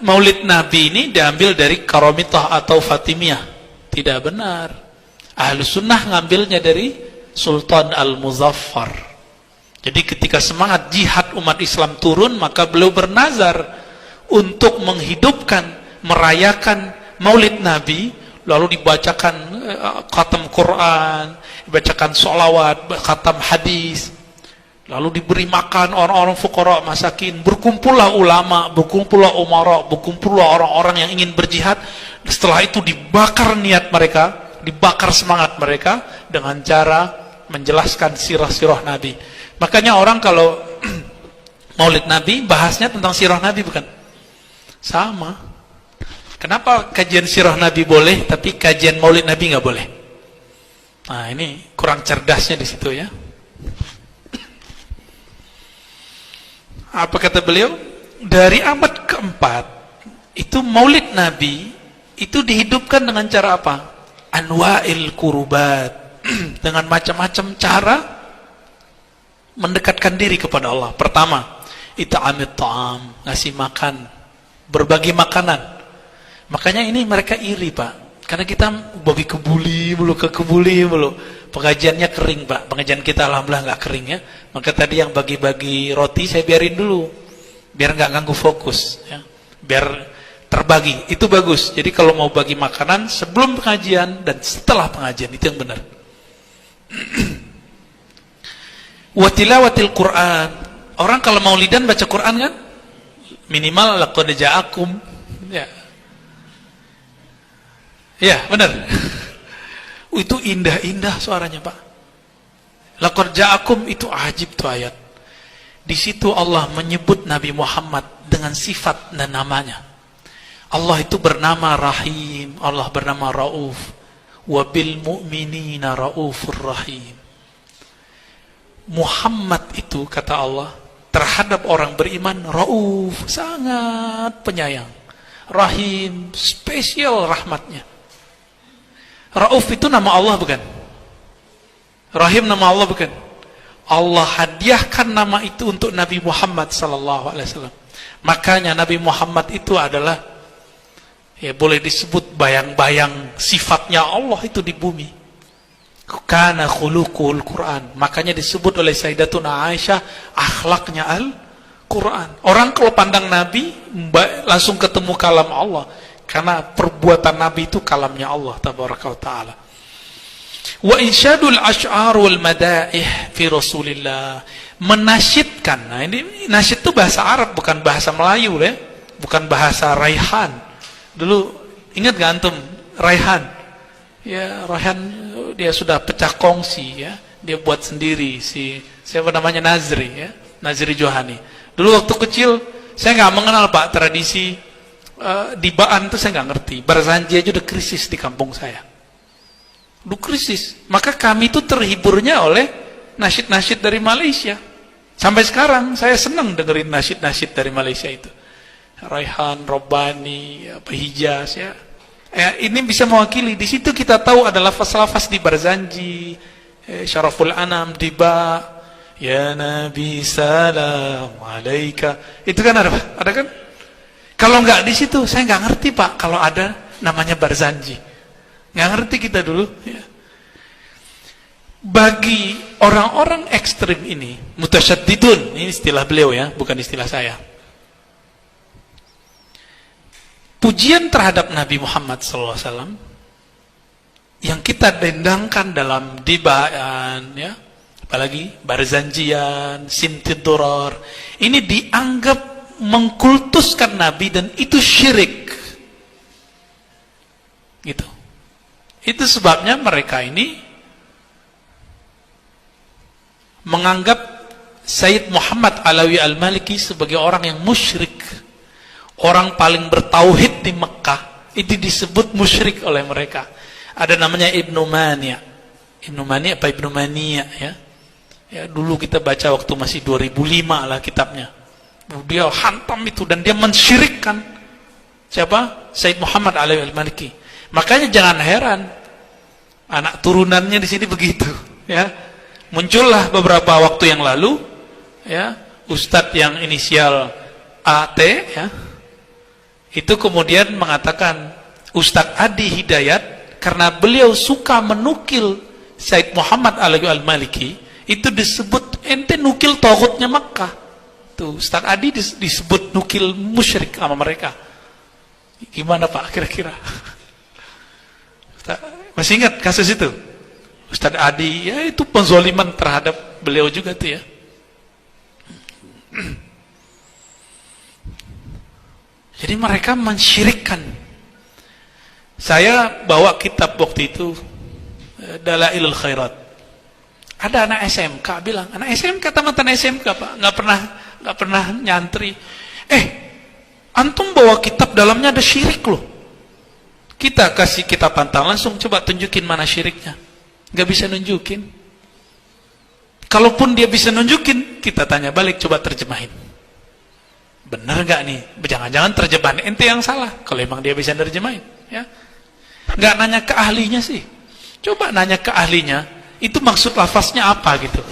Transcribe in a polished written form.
Maulid Nabi ini diambil dari Karamitah atau Fatimiyah. Tidak benar. Ahlus Sunnah ngambilnya dari Sultan Al-Muzaffar. Jadi ketika semangat jihad umat Islam turun, maka beliau bernazar untuk menghidupkan, merayakan Maulid Nabi, lalu dibacakan khatam Quran, dibacakan sholawat, khatam hadis, lalu diberi makan orang-orang fuqara masakin, berkumpullah ulama, berkumpullah umara, berkumpullah orang-orang yang ingin berjihad. Setelah itu dibakar niat mereka, dibakar semangat mereka dengan cara menjelaskan sirah-sirah Nabi. Makanya orang kalau Maulid Nabi bahasnya tentang sirah Nabi, bukan? Sama. Kenapa kajian sirah Nabi boleh, tapi kajian Maulid Nabi nggak boleh? Nah, ini kurang cerdasnya di situ ya. Apa kata beliau? Dari abad keempat itu Maulid Nabi itu dihidupkan dengan cara apa? Anwa'il kurubat, dengan macam-macam cara mendekatkan diri kepada Allah. Pertama, it'amit ta'am, ngasih makan, berbagi makanan. Makanya ini mereka iri, Pak, karena kita bagi kebuli mulu, ke kebuli mulu, pengajiannya kering, Pak. Pengajian kita alhamdulillah nggak kering ya. Maka tadi yang bagi-bagi roti saya biarin dulu, biar nggak ganggu fokus ya. Biar terbagi, itu bagus. Jadi kalau mau bagi makanan sebelum pengajian dan setelah pengajian, itu yang benar. Watilawatil Quran. Orang kalau maulidan baca Quran kan minimal laqad ja'akum ya. Ya, benar. Itu indah-indah suaranya, Pak. Laqad ja'akum itu ajib tuh ayat. Di situ Allah menyebut Nabi Muhammad dengan sifat dan namanya. Allah itu bernama Rahim, Allah bernama Rauf. Wa bil mu'minina raufur rahim. Muhammad itu kata Allah terhadap orang beriman Rauf, sangat penyayang. Rahim, spesial rahmatnya. Rauf itu nama Allah bukan? Rahim nama Allah bukan? Allah hadiahkan nama itu untuk Nabi Muhammad sallallahu alaihi wasallam. Makanya Nabi Muhammad itu adalah ya boleh disebut bayang-bayang sifatnya Allah itu di bumi. Kana khuluqul Quran. Makanya disebut oleh Sayyidatuna Aisyah akhlaknya Al-Quran. Orang kalau pandang Nabi langsung ketemu kalam Allah. Karena perbuatan Nabi itu kalamnya Allah tabaraka wa ta'ala. Wa insyadul ash'ar wal madaih fi Rasulillah. Menasyidkan. Nah, ini nasyid itu bahasa Arab, bukan bahasa Melayu ya. Bukan bahasa Raihan. Dulu ingat gak antum Raihan? Ya, Raihan dia sudah pecah kongsi ya. Dia buat sendiri siapa namanya Nazri ya. Nazri Johani. Dulu waktu kecil saya nggak mengenal, Pak, tradisi dibaan itu saya nggak ngerti. Barzanji aja udah krisis di kampung saya. Udah krisis. Maka kami itu terhiburnya oleh nasyid-nasyid dari Malaysia. Sampai sekarang saya senang dengerin nasyid-nasyid dari Malaysia itu. Raihan, Robbani, Hijaz ya. Ini bisa mewakili. Di situ kita tahu ada lafaz-lafaz di Barzanji, Syaraful Anam, Diba, ya Nabi salam alaika. Itu kan ada, Pak? Ada kan? Kalau nggak di situ, saya nggak ngerti, Pak. Kalau ada namanya Barzanji, nggak ngerti kita dulu. Ya. Bagi orang-orang ekstrim ini, mutasyaddidun, ini istilah beliau ya, bukan istilah saya. Pujian terhadap Nabi Muhammad SAW yang kita dendangkan dalam dibaan, ya, apalagi Barzanjian, Simtidurar, ini dianggap mengkultuskan Nabi dan itu syirik. Gitu. Itu sebabnya mereka ini menganggap Sayyid Muhammad Alawi Al-Maliki sebagai orang yang musyrik. Orang paling bertauhid di Mekah. Itu disebut musyrik oleh mereka. Ada namanya Ibnu Mania. Ibnu Mania apa Ibnu Mania ya. Ya dulu kita baca waktu masih 2005 lah kitabnya. Dia hantam itu dan dia mensyirikkan siapa? Sayyid Muhammad Alawi Al-Maliki. Makanya jangan heran anak turunannya di sini begitu ya. Muncullah beberapa waktu yang lalu ya, ustadz yang inisial AT ya, Itu kemudian mengatakan Ustadz Adi Hidayat, karena beliau suka menukil Said Muhammad Al-Maliki, itu disebut ente nukil tauhidnya Makkah. Tuh Ustadz Adi disebut nukil musyrik sama mereka. Gimana Pak kira-kira? Masih ingat kasus itu? Ustadz Adi, ya itu penzoliman terhadap beliau juga tuh ya. Jadi mereka mensyirikkan. Saya bawa kitab waktu itu, Dalailul Khairat. Ada anak SMK bilang, anak SMK, tamatan SMK Pak, nggak pernah nyantri. Antum bawa kitab dalamnya ada syirik loh. Kita kasih kitab pantang, langsung coba tunjukin mana syiriknya. Nggak bisa nunjukin. Kalaupun dia bisa nunjukin, kita tanya balik, coba terjemahin. Benar gak nih? Jangan-jangan terjemahan ente yang salah. Kalau emang dia bisa terjemahin, ya. Nggak nanya ke ahlinya sih. Coba nanya ke ahlinya, itu maksud lafaznya apa gitu.